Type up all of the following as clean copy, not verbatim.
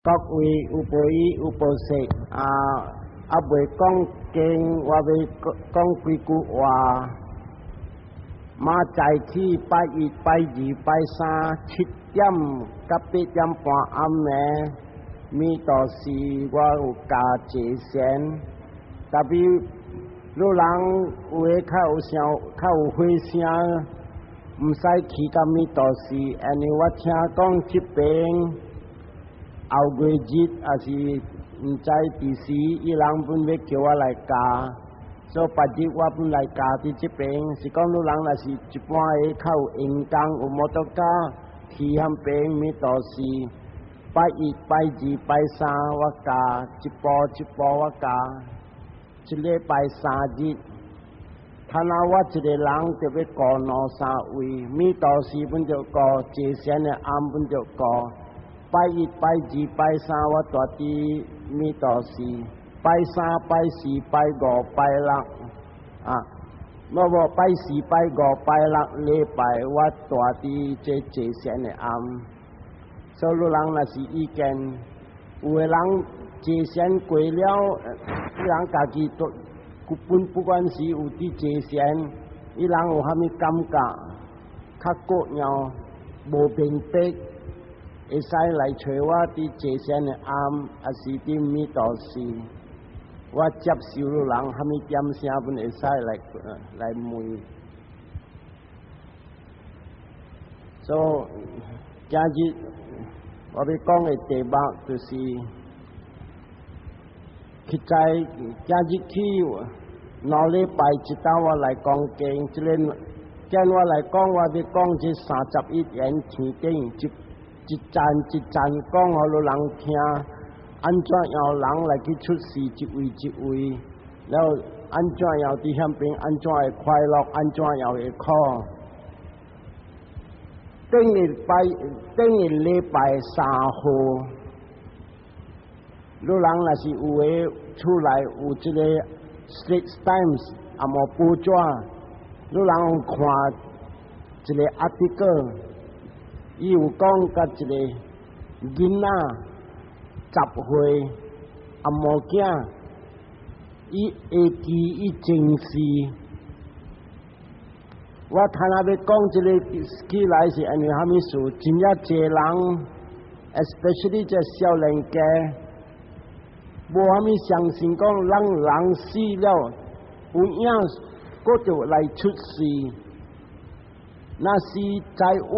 各位有报喜有报喜袂讲经，我要讲几句话。马在起拜一、拜二、拜三7点到8点半暗暝，弥陀寺我有加坐仙。特别有人有诶较有火声，毋使去到弥陀寺，因为我听讲即边后月日也是毋知第时，伊人本要叫我来加。所以8日我本来家伫即边，是讲有人若是一般个较有闲工，有摩托车去迄边弥陀寺，拜一、拜二、拜三我加一步我加，一礼拜3日。他那我一个人就要顾2-3位，弥陀寺本就顾，坐仙的暗本就顾，拜一、拜二、拜三我住伫弥陀寺。拜3、拜4、拜5、拜6无拜4、拜5、拜6礼拜我住伫这坐仙的暗。所以有人若是意见，有个人坐仙过了，伊人家己都不管是有伫坐仙，伊人有啥物感觉，较过nhau无明白，会使来找我伫坐仙的暗，也是伫弥陀寺。我接受有人啥物点声，本会使来问。所以今日我要讲的题目就是今日起2礼拜一当我来讲经，今我来讲，我要讲这31言天顶，一站一站讲互有人听。安怎样人来去出世一位一位，然后安怎样伫遐边，安怎会快乐，安怎样会苦。顶个礼拜3号，有人若是有诶出来有一个《Straits Times》啊无报纸，有人有看一个article，伊有讲甲一个囡仔。10岁无囝，伊会记伊前世。我听要讲这个起来是因为啥物事？真正济人 ，especially 这少年家，无啥物相信讲人死了有影，佫就来出世。那是在活，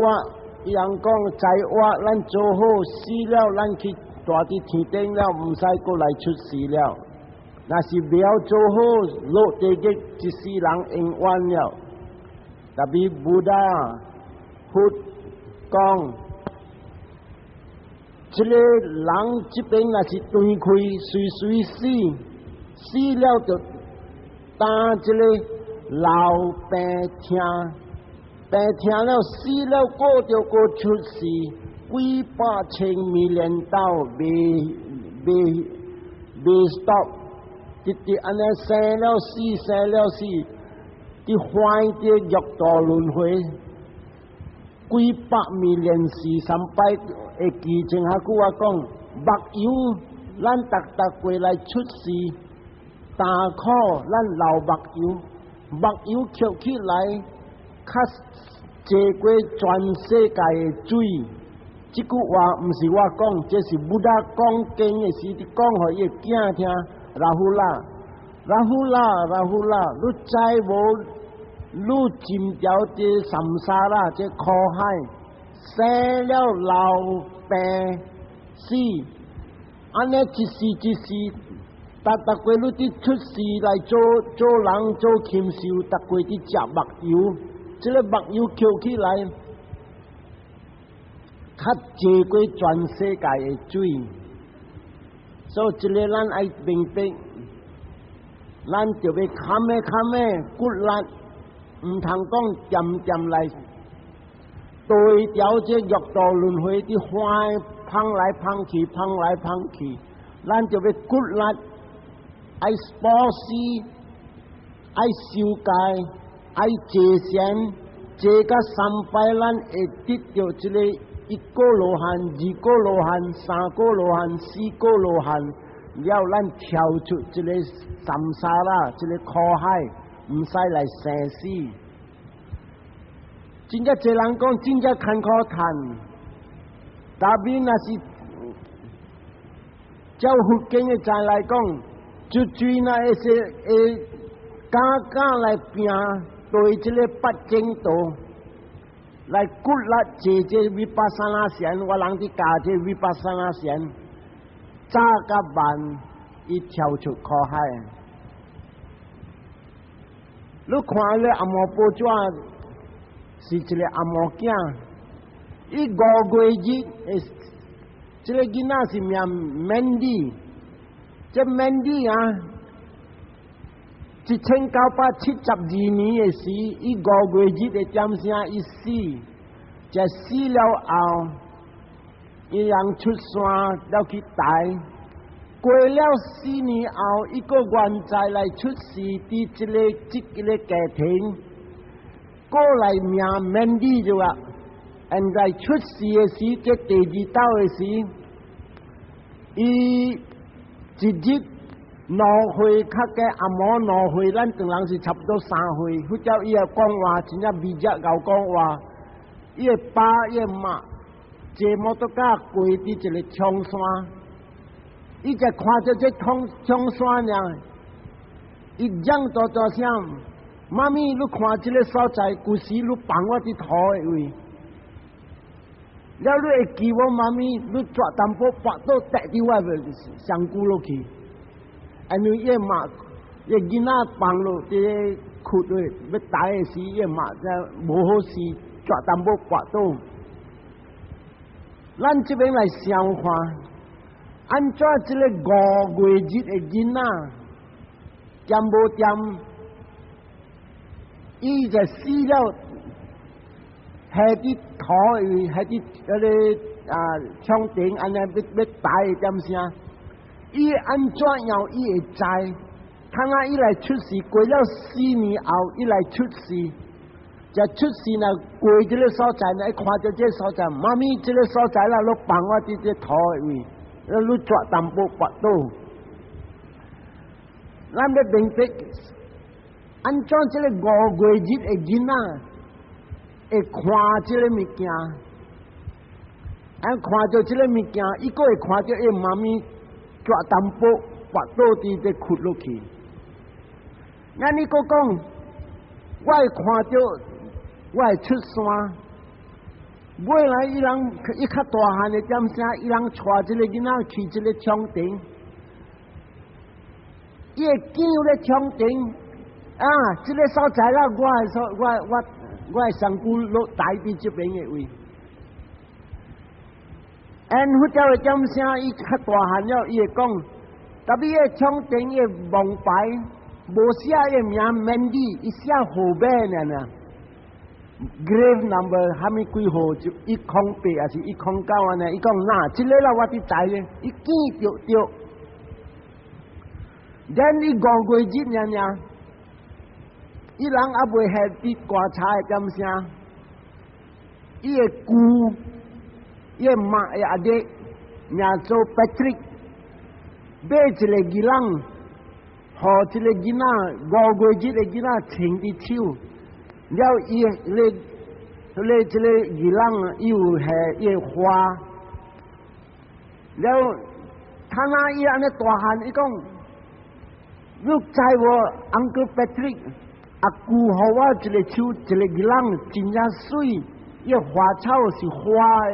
伊人讲在活，咱做好死了，咱去。住伫天顶了，毋使过来出世了。若是袂晓做好，落地狱一世人永远了。特别布达佛讲，这个人这边若是断开，随死了就打这个老病听了死了，过就过出世。几百千million道未 stop， 直安尼生了死，伫坏伫欲道轮回，几百million世300会记前下句我讲，目睭咱逐过来出世，大苦咱流目睭捡起来，较坐过全世界的水。这句话毋是我讲，这是布达讲经的时伫讲互伊的囝听。拉呼啦，你知无？你进条这三沙啦，这苦海，生了老病死，安尼一世，逐过你伫出世来做人做禽兽，逐过伫食目油，这个目油捡起来。较坐过全世界的水，所以这个咱爱明白，咱就要砍的骨力，毋通讲点来对调这欲道轮回的坏，碰来碰去，咱就要骨力，爱保持，爱修戒，爱坐仙，坐到300，咱会得到这个。一个罗汉、二个罗汉、三个罗汉、四个罗汉，了咱跳出这个三沙啦，这个苦海，唔使来生死。真正这人讲，真正坎坷叹，但比那是照佛经嘅在来讲，就追那一些家家来拼对这个八正道。来鼓励这维巴萨那贤，我人哋教这维巴萨那贤，早甲晚伊跳出苦海。你看咧阿摩波爪是一个阿摩囝，伊5月日这个囡仔是名 Mandy， 这 Mandy 啊，1972年嘅时，伊5月日嘅点声伊死，就死了后，伊人出山了去台，过了4年后，伊个原在来出世伫这个家庭，过来名 Mandy 就话，现在出世嘅时，这第2道嘅时，伊一日。挪回较嘅阿摩挪回，咱当人是差不多3岁。佢叫伊个讲话，真正微弱够讲话。伊个爸伊个妈坐摩托车过伫一个冲山，伊就看着这冲山呢，伊嚷大大声：妈咪，你看这个所在，古时你放我伫土的位。了你会记我妈咪，你抓淡薄拔到跌伫我个上古落去。因为伊妈，伊囡仔放落这个窟里要大的时，伊妈就无好势抓淡薄拔到。咱这边来想看，按照这个5月日的囡仔，点无点，伊就死了，下伫土位，下伫墙顶，安尼要大的点声。伊安怎样伊会知？看啊，伊来出世，过了4年后，伊来出世，就出世呢，过这个所在呢，看到这个所在，妈咪这个所在啦，你放我伫这土的位，你抓淡薄拔到。咱要明白，安怎这个5月日的囡仔会看这个物件，看到这个物件，伊个会看到伊妈咪。抓淡薄拔到伫这窟落去，那你个讲，我会看到，我会出山。未来伊人伊较大汉的点声，伊人带这个囡仔去这个墙顶，伊会见咧墙顶啊，这个所在啦，我会上古落大伫这边的位。因佛教的点声，伊较大汉了，伊会讲，特别个墙顶个王牌，无写个名 Mandy， 伊写号码呢，grave number 虾米几号就108还是109安尼，伊讲哪，这个啦我伫知个，伊见着着。then 伊5月日呢，伊人还未下伫观察的点声，伊个姑。伊妈伊阿弟名做 Patrick， 买一个囡仔，互一个囡仔5月日的囡仔牵伫手，了伊咧这个囡仔伊有下伊会花，了他那伊安尼大汉，伊讲，你知无 Uncle Patrick， 阿姑互我一个手一个囡仔真正水。伊花草是花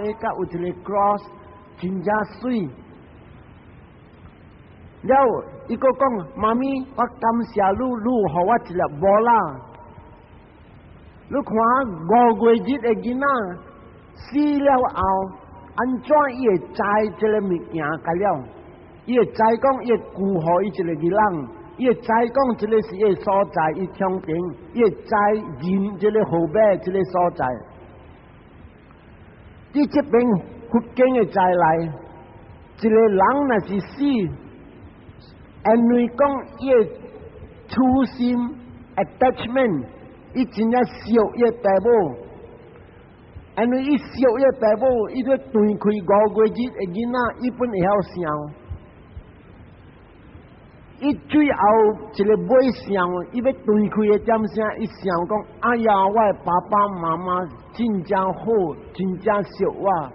的，甲有一个 cross， 真正水。了，伊个讲，妈咪，我感谢你，你互我一粒无啦。你看5月日的囡仔死了后，安怎伊会知这个物件个了？伊会知讲，伊会顾好伊一个囡仔，伊会知讲，这个是伊所在，伊墙顶，伊会知认这个号码，这个所在。伫这边佛经的再来，一个人若是死，因为讲伊的初心 attachment， 伊真正烧伊的爸母，因为伊小个爸母，伊要断开5月日的囡仔，伊本会晓想。伊最后一个尾想，伊要断开的点声，伊想讲：哎呀，我的爸爸妈妈真正好，真正惜我。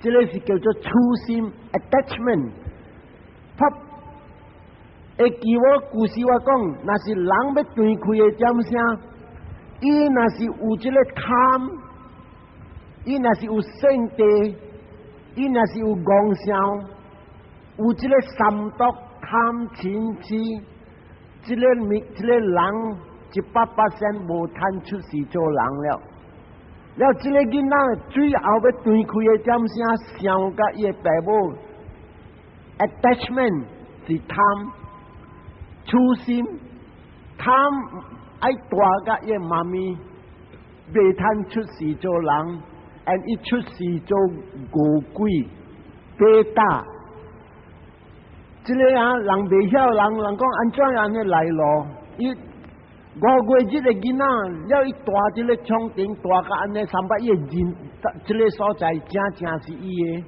这个是叫做初心 attachment。他会记我故事我讲，那是人要断开的点声，伊那是有这个贪，伊那是有圣地，伊那是有妄想，有这个三毒。贪嗔痴，这个人100%无贪出世做人了。了，这个囡仔最后要断开的点声，想甲伊的爸母 attachment 是贪，初心贪爱大甲伊的妈咪，未贪出世做人，而伊出世做恶鬼、白搭。这个人未晓，人讲安怎安尼来咯？伊5月日的囡仔，了伊大这个冲顶，大甲安尼300亿人，这个所在正是伊的。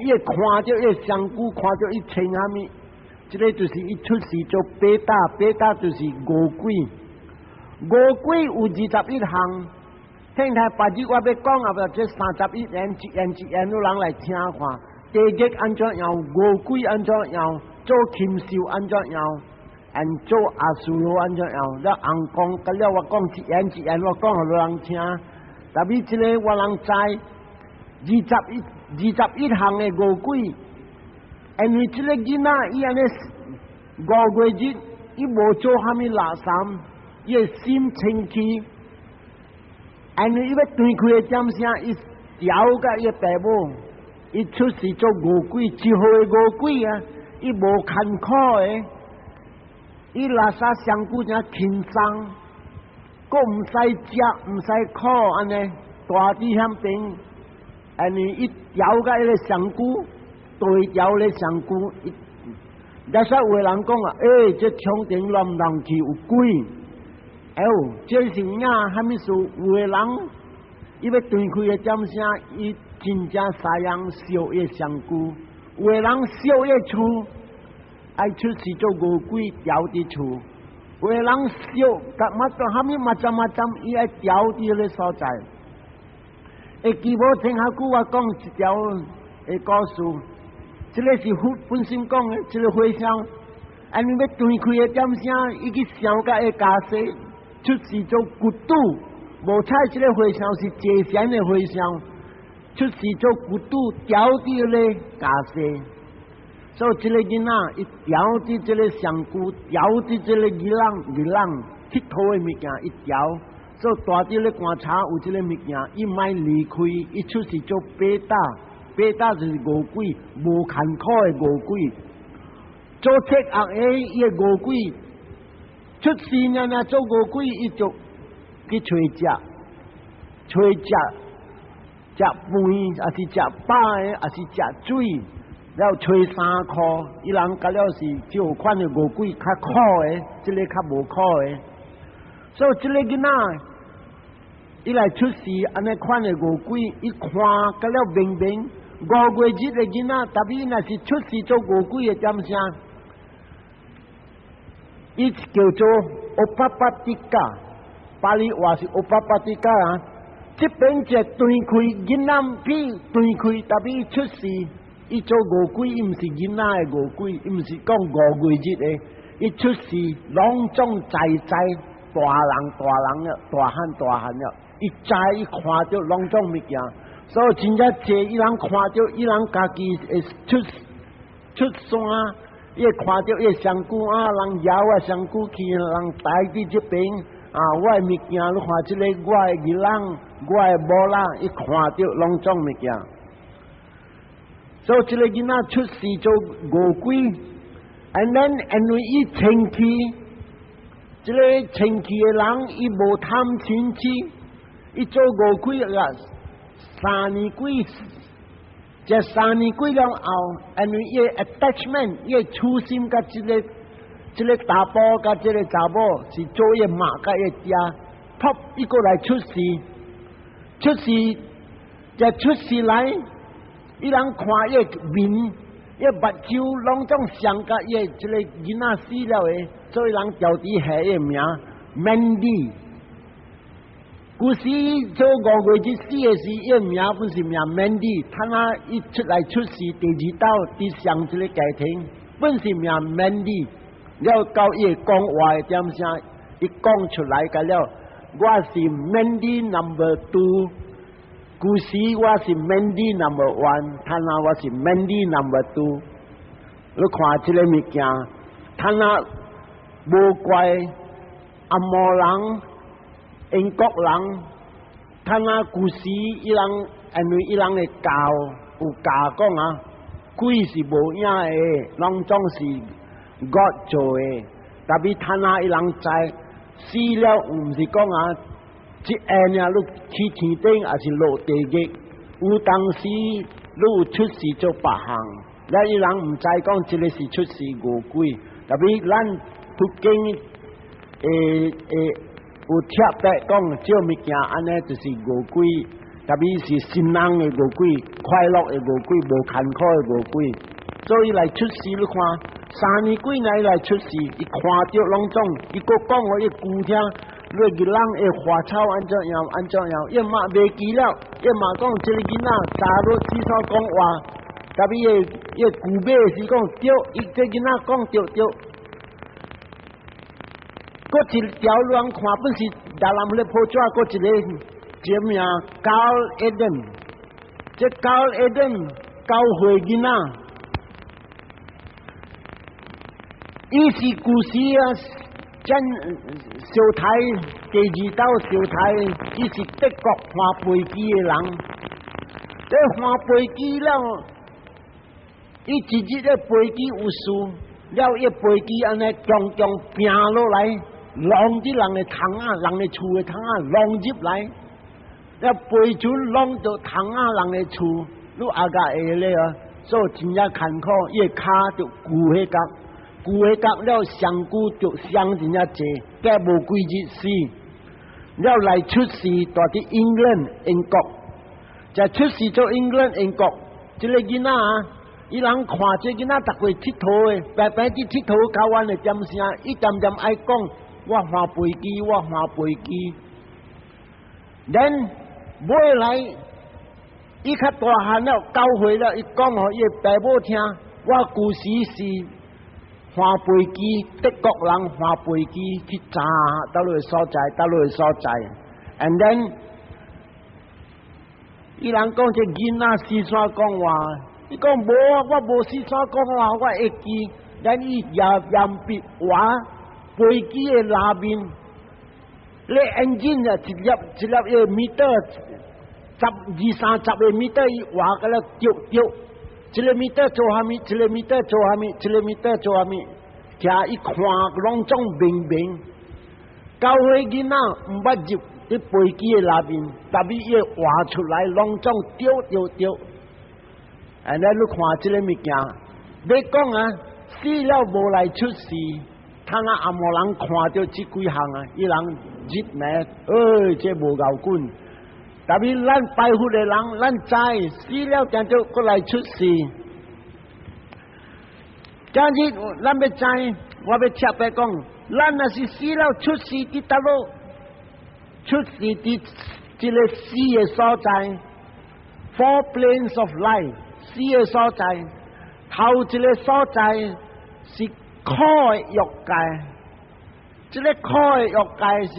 伊会看到伊香菇，看到伊穿啥物，这个就是伊出世做白搭，白搭就是恶鬼。恶鬼有21项，听台白日我要讲啊，这31言，一言有人来听看。地狱安怎样？恶鬼安怎样？做禽兽安怎样？做阿修罗安怎样？了红讲，甲了我讲一言，我讲互人听。特别这个我人知21项的恶鬼，因为这个囡仔伊安尼5月日，伊无做虾米垃圾，伊的心清气，因为伊要断开的点声，伊调甲伊的爸母。伊出世做恶鬼，最好的恶鬼啊！伊无坎苦的，伊垃圾香菇正轻松，佫毋使食，毋使苦安尼，大致险病。安尼伊调甲迄个香菇，对调咧香菇，那说有个人讲啊，这冲顶乱人去有鬼，这是影虾米事？有个人伊要断开的点声，伊。真正三样烧叶香菇，有个人烧叶厝，爱出世做恶鬼调伫厝；有个人烧，甲虾米嘛针，伊爱调伫个所在。会记无听下久我讲一条的故事，这个是本身讲的，这个回想，安尼要断开的点声，伊去想甲个家世出世做骨肚，无彩这个回想是借钱的回想。出世做骨肚调伫咧家世，所以这个囡仔伊调伫这个香菇，调伫这个鱼浪佚佗的物件一调，所以大伫咧观察有这个物件，伊莫离开，伊出世做白搭就是恶鬼，无坎苦的恶鬼，做邪恶的伊个恶鬼，出世呢做恶鬼，伊就去找食。食饭，也是食饱的，也是食水，了吹3箍，伊人甲了是这款的恶鬼较苦的，这个较无苦的。所以这个囡仔，伊来出世安尼款的恶鬼，伊看甲了明5月日的囡仔，特别伊若是出世做恶鬼的点声，伊叫做乌巴巴迪加，巴黎话是乌巴巴迪加啊。这边只断开囡仔屁断开，特别伊出世，伊做恶鬼，伊毋是囡仔的恶鬼，伊毋是讲5月日的，伊出世隆重在大人了，大汉了，伊知伊看到隆重物件，所以真正济伊人看到，伊人家己会出山，伊会看到伊香菇啊，人摇啊香菇去，人带伫这边。我的物件，你看这个我的儿人，我的某人，伊看到拢种物件，所以这个囡仔出世做恶鬼 ，and then 因为伊清气，这个清气的人，伊无贪嗔痴，伊做恶鬼啊，3年几，这3年几了后，因为伊的 attachment， 伊的初心甲这个查甫甲这个查某是做伊妈甲伊爹，噗伊过来出世，出世，就出世来，伊人看伊面，伊目睭拢总上甲伊一个囡仔死了诶，所以人调伫下伊名 Mandy。古时做5月节死诶时，伊名本是名 Mandy， 他那一出来出世第2道伫上一个家庭，本是名 Mandy。了到伊讲话诶点声，伊讲出来甲了，我是 Mandy number 2。古时我是 Mandy number 1， 他那我是 Mandy number 2。你看这个物件，他那无怪阿摩人、英国人，他那古时伊人，因为伊人会教有教讲啊，鬼是无影诶，拢总是 God 做诶。特别他那伊人知死了，毋是讲啊，即下呢，你去天顶还是落地狱？有当时你有出事做别项。咱伊人毋知讲，即个是出世恶鬼，特别咱途经有贴白讲，这物件安尼就是恶鬼，特别是心人的恶鬼、快乐的恶鬼、无坎坷的恶鬼。所以来出世，你看3年几年来出世，伊看到拢总，伊个讲我伊顾听，你个人会花草安怎样安怎样，伊嘛袂记了，伊嘛讲即个囡仔查落至少讲话。特别伊古买是讲对，伊这囡仔讲对。嗰一条人看本是大南咧破纸，嗰一个叫名高一顿，这高一顿教会囡仔，伊是古时啊，真小台第2道小台，伊是德国换飞机的人，这换飞机了。伊一日咧飞机有事，了伊飞机安尼强强拼落来，浪伫人的窗啊，人的厝的窗啊，浪入来，了飞船浪到窗啊人的厝，你阿家下咧啊，所以真正坎坷，伊的骹就骨迄角，骨迄角了伤骨就伤真正济，计无几日死，了来出世大伫英国，就出世做英国，即个囡仔啊。伊人看这囡仔逐回佚佗诶，白白去佚佗交完诶点声，伊点点爱讲，我换飞机，我换飞机。then 尾来，伊较大汉了，教会了，伊讲互伊爸母听，我古时是换飞机，德国人换飞机去炸倒落个所在，倒落个所在。and then 伊人讲这囡仔四散讲话。伊讲无啊，我无四散讲话，我会记。咱伊严逼我飞机的拉面，你 engine 啊，一粒个米多20-30个米多，伊话个了丢，一个米多做虾米，一个米多做虾米，一个米多做虾米，听伊看拢总明。教会囡仔毋捌入啲飞机的拉面，特别伊话出来拢总丢。你看这个物件，要讲啊，死了无来出世，他那阿摩人看到这几项啊，伊人入名，这无够滚。特别咱拜佛的人，咱知死了就就过来出世。今日咱要知，我要特别讲，咱若是死了出世伫倒落，出世伫这个死的所在 ，Four planes of life。死的所在，头一个所在是苦的欲界，这个苦的欲界是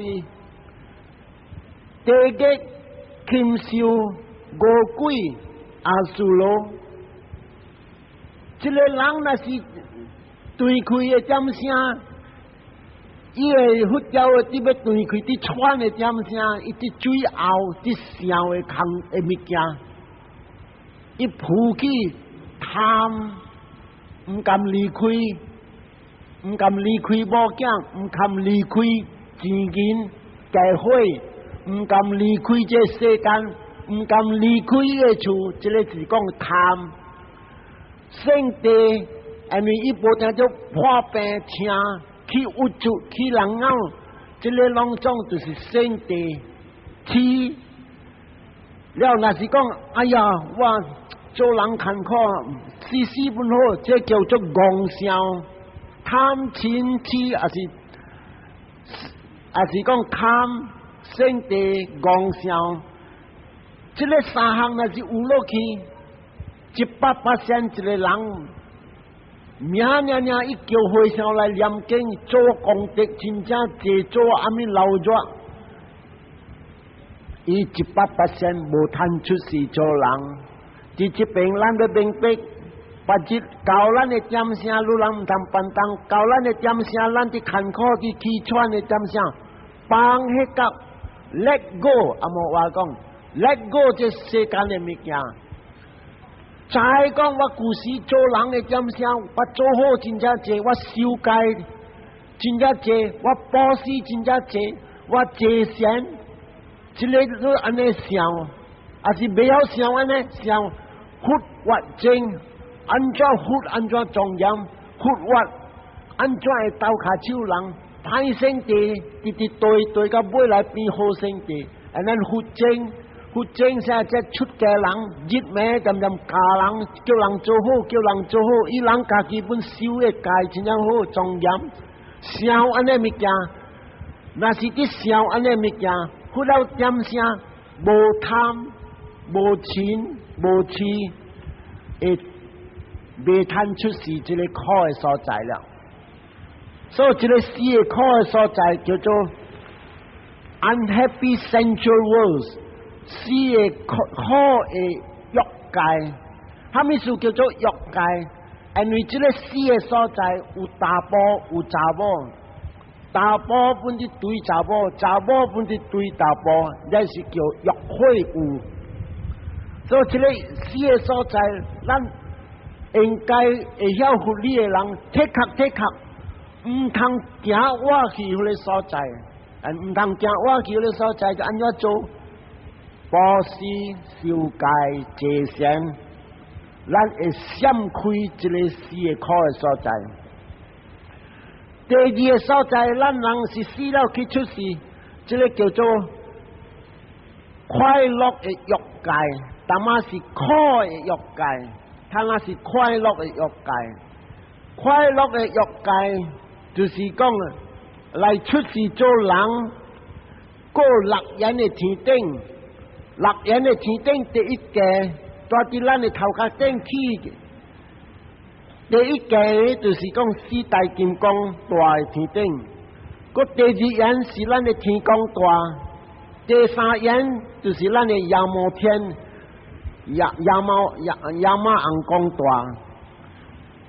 地狱、禽兽、恶鬼、阿修罗。这个人若是对开的点声，伊会佛教的伫要对开伫喘的点声，伊伫水后伫烧的空的物件。伊扑起贪，毋甘离开，毋甘离开某囝，毋甘离开钱银家伙，毋甘离开这世间，毋甘离开伊个厝，这个是讲贪。圣地，因为伊无定做破病请去有主去人咬，这个拢总就是圣地。了那是讲，哎呀，我做人坎坷，事事不好，这叫做妄想、贪钱痴，也是讲贪生地妄想。这个三项那是有落去，100%一个人，命一叫回上来念经做功德，真正济做阿弥老热。伊100%无贪出世做人，伫这边咱要明白，把日教咱的点声，路人唔通办当；教咱的点声，咱伫坎坷伫气喘的点声，放迄个 let go， 阿无话讲 let go， 这世间的物件。再讲我故事做人的点声，我做好真正济，我修戒真正济，我布施真正济，我节善。这个都安尼想，还是不要想安尼想，活活正，安怎活安怎庄严，活活安怎会斗下手人，歹生地，直对到尾来变好生地，安尼活正现在出家人，日暝点点教人，叫人做好，伊人家己本修的戒真正好庄严，想安尼物件，那是伫想安尼物件。不了点声，无贪、无钱、无痴，会未贪出世这个苦的所在了。所以这个死的苦的所在叫做 unhappy sensual worlds， 死的苦的欲界，他们说叫做欲界，因为这个死的所在有大波有查某。大部分的对查某，查某分的对大部，那是叫欲会有。所以这个死的所在，咱应该会晓护理的人，的确，唔通行歪去迄个所在，唔通行歪去迄个所在，就安怎做？布施、修戒、节善，咱会闪开这个死的苦的所在。第二个所在，咱人是死了去出世，这个叫做快乐的欲界，但嘛是苦的欲界，它那是快乐的欲界。快乐的欲界就是讲来出世做人，过乐园的天顶，乐园的天顶第一个，带伫咱的头壳顶起。第一个就是讲四大金刚大的天顶，个第二眼是咱的天宫大，第三眼就是咱的亚摩天亚马昂公大，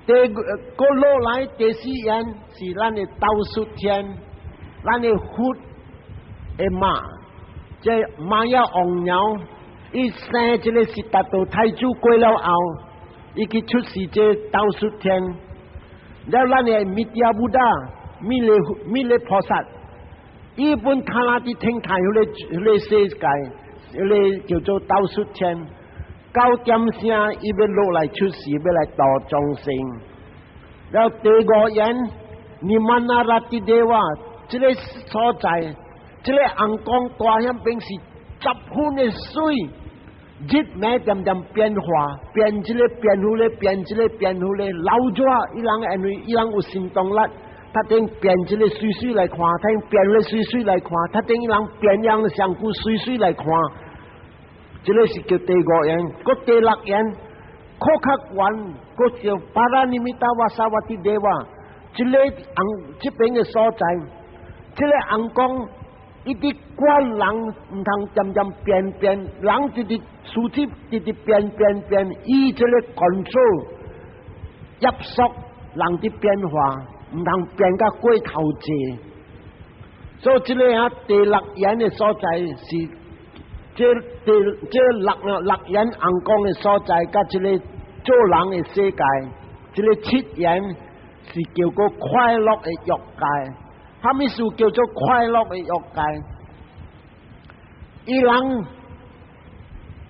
个落来第四眼是咱的倒数天，咱的佛的马，这马呀王鸟，伊生这个是达到太子过了后。伊去出世这倒数天，然后咱的弥迦布达、弥勒菩萨，伊本他那啲天台迄个世界，迄个叫做倒数天，9点声伊要落来出世，要来度众生。然后第五眼，尼曼那拉蒂地瓦，这个所在，这个阳光大向边是10分的水。日暝点点变化，变一个变好咧，变一个变好咧，老热，伊人因为伊人有行动力，他等变一个水来看，他变个水来看，他等伊人变样上古水来看，这个是叫第五眼，个第六眼，可较远，个叫巴拉尼米达瓦萨瓦蒂地瓦，这个这边的所在，这个阳光。一直管人唔通渐渐变，人直直事情直直变，伊这个control约束人的变化，唔通变甲过头济。所以这个第六眼的所在是这六眼阳光的所在，甲这个做人的世界，这个7眼是叫做快乐的欲界。他们是叫做快乐的欲界，伊人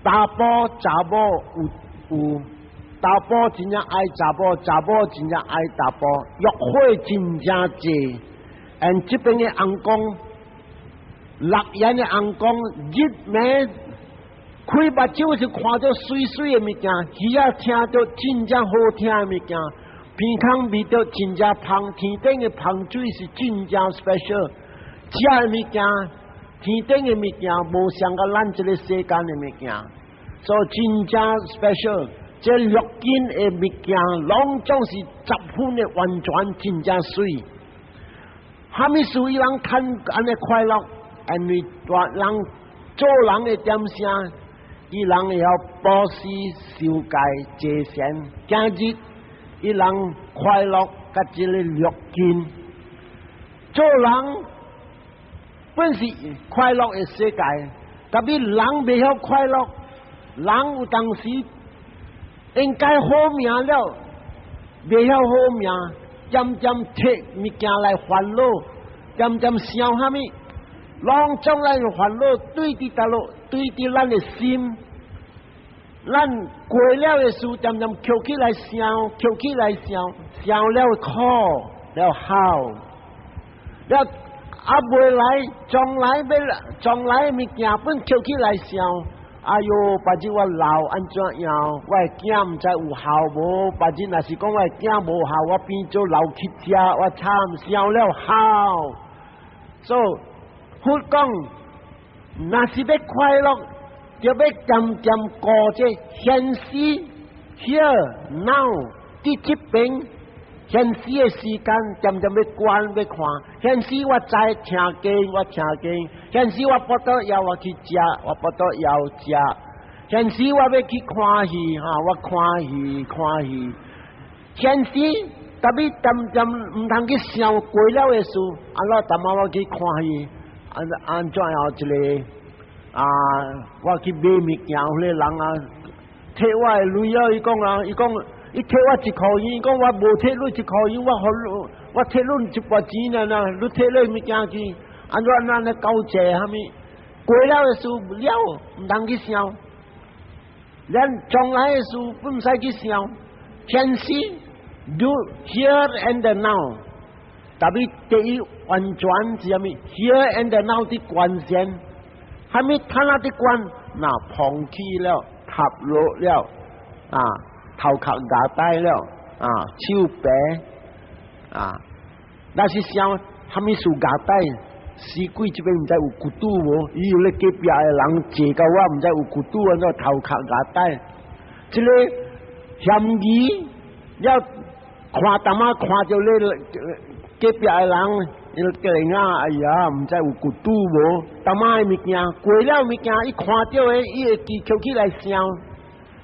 大波查某有大波真正爱查某，查某真正爱大波，欲火真正济。而这边的阳光，六眼的阳光，日暝开目睭是看到水水的物件，耳仔听到真正好听的物件，鼻孔味到真正香，天顶的香水是真正 special。食的物件，天顶的物件，无像个咱这个世间的物件，所以真正 special。这六根的物件，拢总是十分的完全，真正水。哈密属于人看安尼快乐，因为人做人的点声，伊人会晓保持修戒节善，今日伊人快乐，甲这个六根，做人本是快乐的世界，但是人未晓快乐，人有当时应该好命了，未晓好命。渐渐摕物件来烦恼，渐渐想啥物，拢将咱的烦恼对伫倒落，对伫咱的心，咱过了的事，渐渐扣起来想，扣起来想，想了苦了好，了未来将来的物件本扣起来想。哎哟，把这我老安怎样？我的囝唔知有效无？把这若是讲我的囝无效，我变做老乞食，我惨想了好。所以，佛讲，若是要快乐，就要渐渐过这现实 here now 伫这边。现实的时间渐渐要关要看，现实我知听经我听经，现实我不得要我去食，我不得要食，现实我要去看戏哈，我看戏看戏，现实特别渐渐唔通去想过了的事，那淡仔我去看戏，安怎样一个我去买物件，迄个人摕我的钱啊，伊讲。伊摕我1块钱，伊讲我无摕你1块钱，我摕你1块钱啦，你摕你物件去，安怎来交济啥物？过了的事了，唔通去想；咱将来的事不使去想。现实 do here and now， 特别第一完全是啥物 ？here and now 的关键，啥物？他那的关，那放弃了，塌落了啊！头壳压呆了手白那是想啥物事压呆？死鬼这边唔知有骨肚无？伊有咧隔壁的人坐到我唔知有骨肚安怎头壳压呆？这个嫌疑要看淡仔看到咧隔壁的人，伊个人哎呀，唔知有骨肚无？淡仔的物件过了物件，伊看到的，伊会记扣起来想。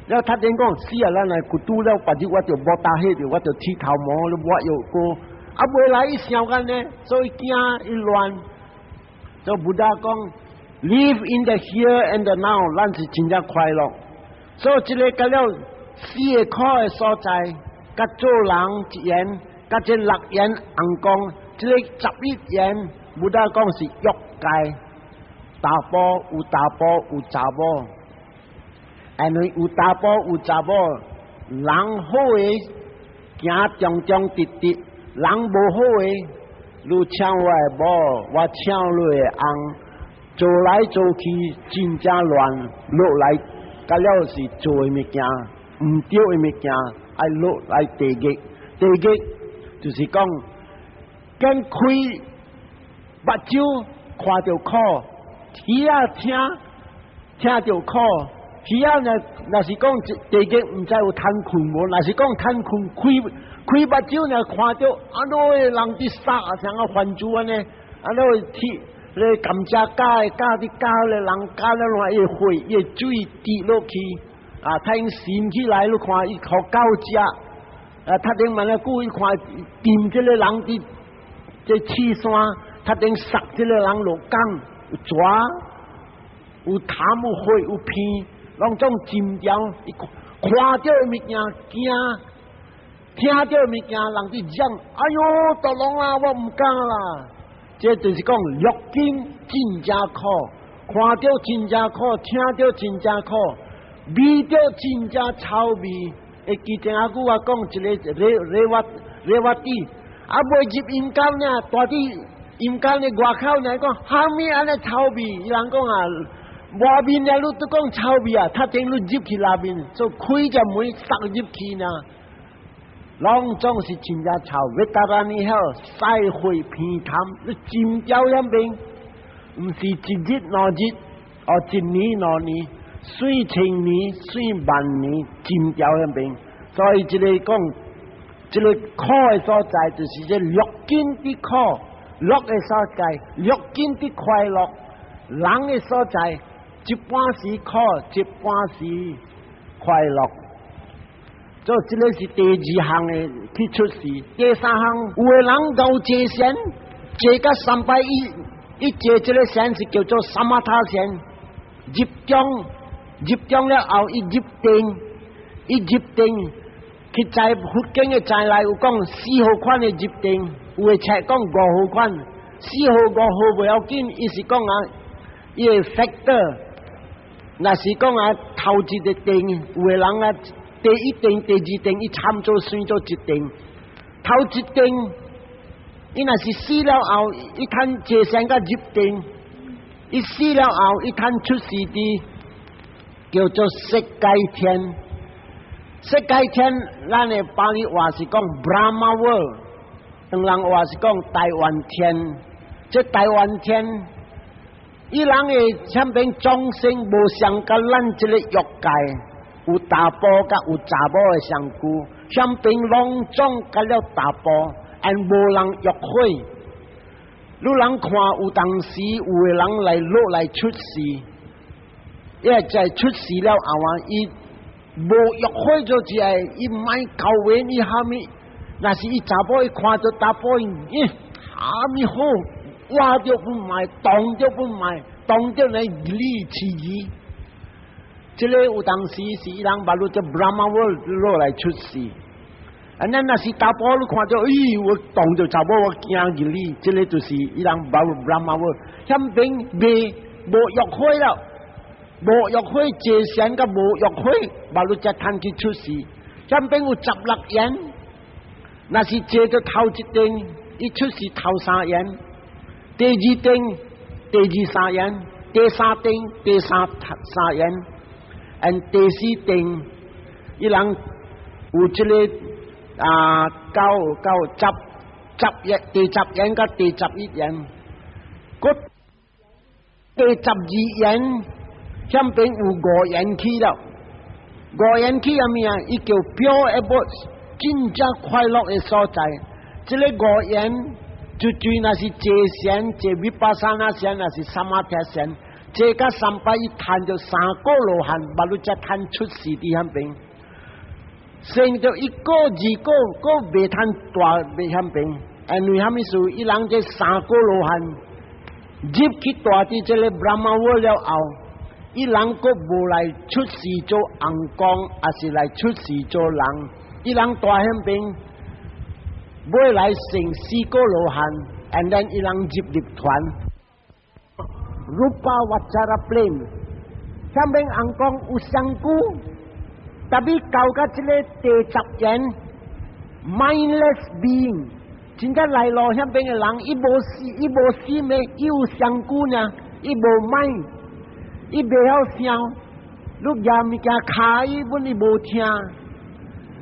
了他点讲，死啊！咱来骨肚了，把这我就无打迄着，我就剃头毛，我又过未来伊想干呢，所以惊伊乱。所以布达讲 ，live in the here and the now， 咱是真正快乐。所以这个甲了4个苦的所在，甲做人一言，甲这6言红光，这个11言，布达讲是欲界，大波有大波有查某。因为有查甫有查某，人好诶行中中直直，人无好诶，你抢我诶某，我抢你诶翁，做来做去真正乱，落来甲了是做诶物件，唔对诶物件，爱落来地狱，地狱就是讲，跟开目睭看到苦，耳仔听到苦。耳仔呢？若是讲地狱唔知有贪困无？若是讲贪困，开目睭呢，看到那人伫杀啊，像个犯罪安尼，那铁咧甘蔗加伫加咧人加咧乱越火越水滴落去他因升起来，你看伊互狗食他顶问咧故意看掂这个人伫这刺山，他顶杀这个人落江有抓有痰有火有片。拢种真条，伊看到物件惊，听到物件人伫讲，哎哟，大龙啊，我唔敢啦。这就是讲六根真正苦，看到真正苦，听到真正苦，味到真正臭味。会记前阿句我讲一个热瓦底，未入阴间呢，大伫阴间的外口呢讲，虾米安尼臭味？伊人讲外面的路都讲臭味啊，他正路入去那边，就开着门塞入去呢。拢总是真正臭，要达到你好晒灰片淡，你尖椒那边，唔是一日两日，一年两年，水千年、水万年，尖椒那边。所以这个讲，这个苦的所在，就是这六根的苦，乐的所在，六根的快乐，人的所在。一半是苦，一半是快乐。所以这个是第二项的去出世。第三项，有的人搞戒仙，戒个300一戒这个仙是叫做萨玛他仙。入中了后，一入定，去在佛经的在内有讲4号款的入定，有的册讲5号款。4号、5号不要紧，意是讲啊，伊个 factor。那是讲啊，头一个定，有的人啊，第一定、第二定，伊参做算做一定。头一定，伊若是死了后，伊看戒仙甲入定，伊死了后，伊看出世的叫做色界天。色界天，咱的巴黎话是讲 Brahma World， 唐人话是讲台湾天。这台湾天。伊人的前边众生无相甲咱这个欲界，有大波甲有查某的相顾，前边拢总甲了大波，而无人欲火。你人看有当时有的人来落来出世，因为在出世了后啊，伊无欲火就是伊卖高原伊哈咪，那是伊查某伊看到大波伊哈咪好。挖掉不买，动掉不买，动掉来理起义。这个有当时是伊人把路叫 Brahma World 落来出世，咱那是大波你看到，我动就查某我惊日理，这个就是伊人把 Brahma World。前边未无欲火了，无欲火戒仙甲无欲火，把路只摊去出世。前边有16元，那是借着头一定，伊出世头3元。第二定，第3元，第3定，第3元，第4定，伊人有这个10元，第10元甲第11元，个第12元，前边有5元起了，5元起阿咩啊？伊叫pure abode， 真正快乐的所在，这个5元。就那是戒仙、戒维巴萨那仙，那是萨玛提仙，这个300一摊就3个罗汉，把路只摊出世的那边，生到1个、2个，个未摊大未那边，因为他们属伊人这3个罗汉，入去大的这个 Brahma World 了后，伊人个无来出世做红光，而是来出世做人，伊人大那边。买来成4个罗汉 ，and then 伊人入团。Rupa Vajara Plane， 上面红光有香菇，特别搞个这个第10元 ，mindless being， 真正来路上边的人，伊无死咩，伊有香菇呢，伊无mind，伊袂晓想，你讲物件卡伊本伊无听。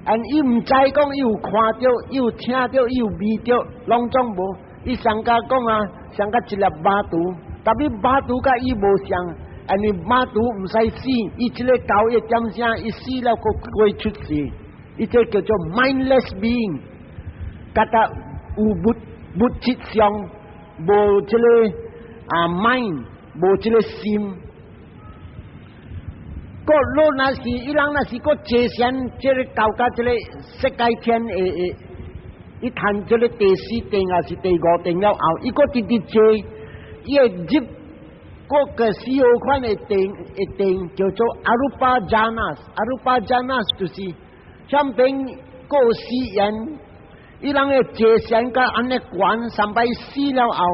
伊唔知讲，伊有看到，伊有听到，伊有味到，拢总无。伊上加讲啊，上加一粒马肚，特别马肚甲伊无相，伊马肚唔使死，伊这个狗一点声，伊死了个会出世，伊这叫做 mindless being， 甲他有不切相，无这个mind， 无这个心。个路那是伊人那是个戒仙，这个搞甲这个世界天伊谈这个第4定还是第5定了后，伊个直直戒，伊会入个4号款的定叫做阿鲁巴加纳斯，阿鲁巴加纳斯就是上边个4元，伊人的戒仙甲安尼管300死了后，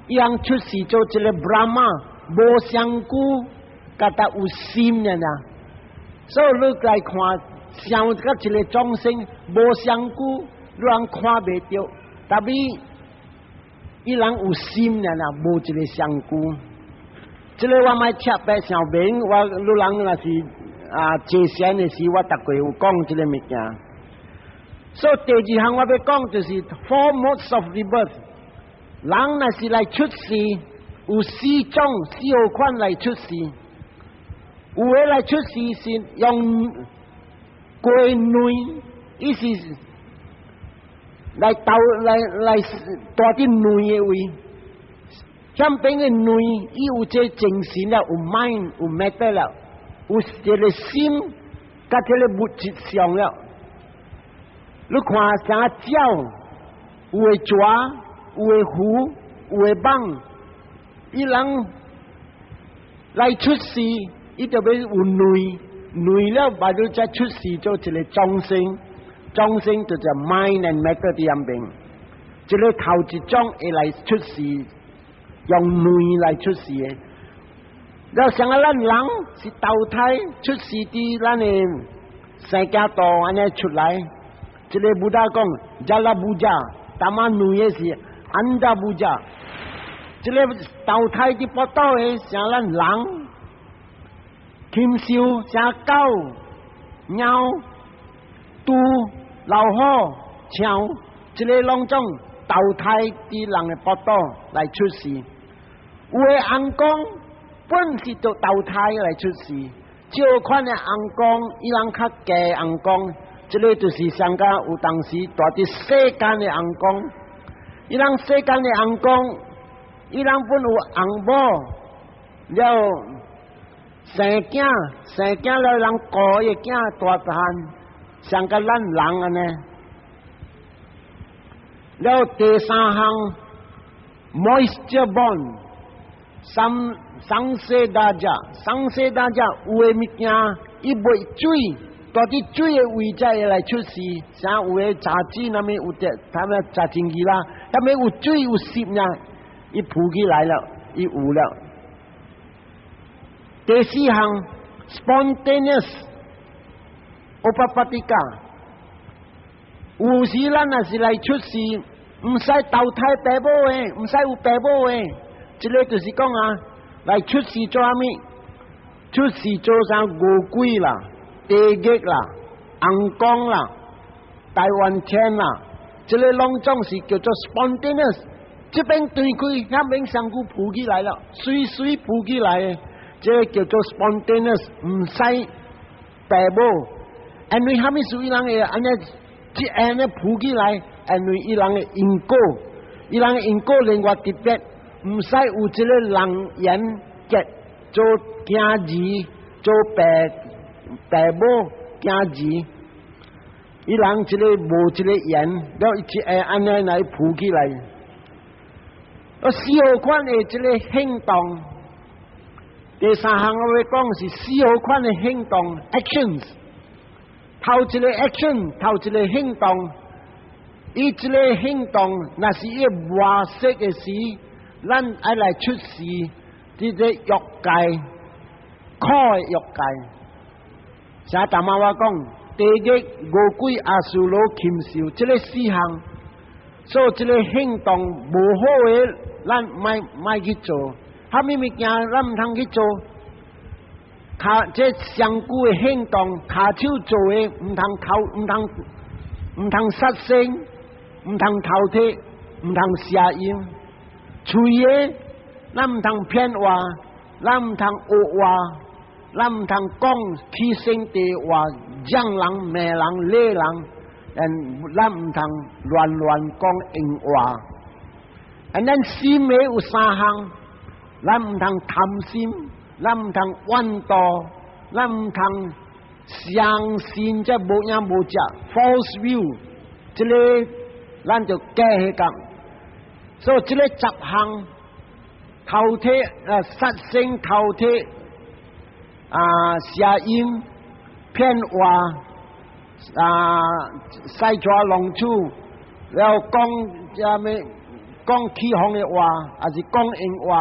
伊人出世做这个 Brahma 无相顾。甲他有心的呐，所以你来看，像个一个众生无相顾，你人看袂到，特别伊人有心的呐，无一个相顾。这个我卖贴白上面，我路人若是坐仙的时，我逐个有讲这个物件。所以第二项我要讲就是 four modes of rebirth。人若是来出世，有四种四号款来出世。有的来出世是用过内，意思是来大啲内的位。相边嘅内，伊有这精神了，有 mind， 有 matter 了，有这个心，甲这个物质上了。你看啥鸟，有的蛇，有的虎，有的蠓，伊人来出世，伊就要有内，内了，把就再出世做一个众生，众生就叫 mind and matter 啲样边，这个头一种会来出世。用内来出世的，然后像咱人是投胎出世伫咱的生家道安尼出来，这个布达讲加拉布加，他们内的是安达布加，这个投胎伫波道的像咱人，禽兽像狗、猫、猪、老虎、鸟，这个拢种投胎伫人的波道来出世。有的红光本是做投胎来出世，少款的红光，伊人较低红光，这个就是上加有当时大伫世间的红光，伊人世间的红光，伊人本有红某，了生囝了人顾伊囝大汉，上加咱人安尼，了第三项 moisture born。生世大家，生世大家有的物件，伊袂水，到底水的位才会来出世。像有的茶籽那边有的，他们茶进去啦，那边有水有湿呢，伊浮起来了，伊有了。第四项 spontaneous upapatika， 有时咱若是来出世，唔使投胎爸母的，唔使有爸母的。这个就是讲来出世做啥物？出世做啥乌龟啦、地鸡啦、红光啦、台湾天啦，这个拢总是叫做 spontaneous。这边对开，那边上股浮起来了，水浮起来的，这个叫做 spontaneous， 唔使爸母。因为虾米属于人嘅安尼，即安尼浮起来，因为伊人嘅因果，伊人嘅因果另外特别。唔使有这个人缘结做囝儿，做爸母囝儿，伊人这个无这个缘，了一会安尼来浮起来。四号款的这个行动，第三项我要讲是四号款的行动 actions， 头一个 action， 头一个行动，伊这个行动那是伊活色的时。咱爱来出世，这个欲界，苦的欲界。像大妈我讲，地狱、恶鬼、阿修罗、禽兽，这个四项，所以这个行动无好的，咱卖去做。虾米物件咱唔通去做？这上古的行动，骹手做的，唔通杀生，唔通偷窃，唔通邪淫。嘴的，咱唔通骗话，咱唔通恶话，咱唔通讲起声地话，让人、骂人、骂人，咱唔通乱讲硬话。咱心里有三项，咱唔通贪心，咱唔通妄惰，咱唔通相信这无影无迹 false view， 这个咱就改迄讲。所以这个10项偷窃杀生、偷窃邪淫、骗话西抓龙处，然后讲起哄的话，还是讲硬话，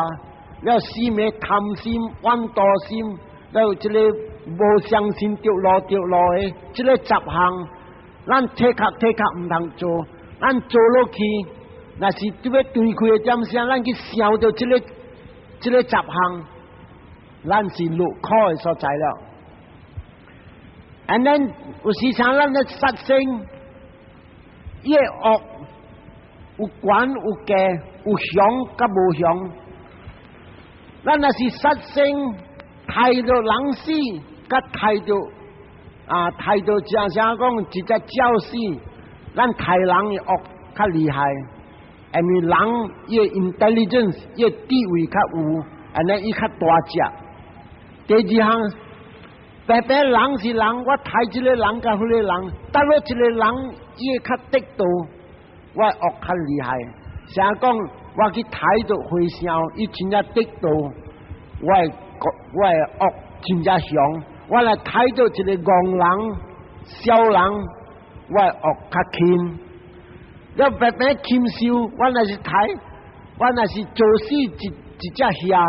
然后死灭贪心、妄惰心，然后这个无相信着路的，这个10项，咱体壳唔通做，咱做落去。那是对要对开的点声，咱去想到这个10项，咱是入考的所在了。And then 有时常咱的杀生，越恶有管有价，有香甲无香。咱若是杀生，害到人死，甲害到常常讲一只鸟死，咱害人的恶较厉害。因为人伊的 intelligence 伊的地位较有，安尼伊较大只。第二项，白白人是人，我害一个人甲迄个人，但我一个人伊会较得道，我恶较厉害。想讲我去害到回声，伊真正得道，我恶真正凶。我来害到一个戆人、小人，我恶较轻。要白白禽兽，我若是害，我若是做死一只虾，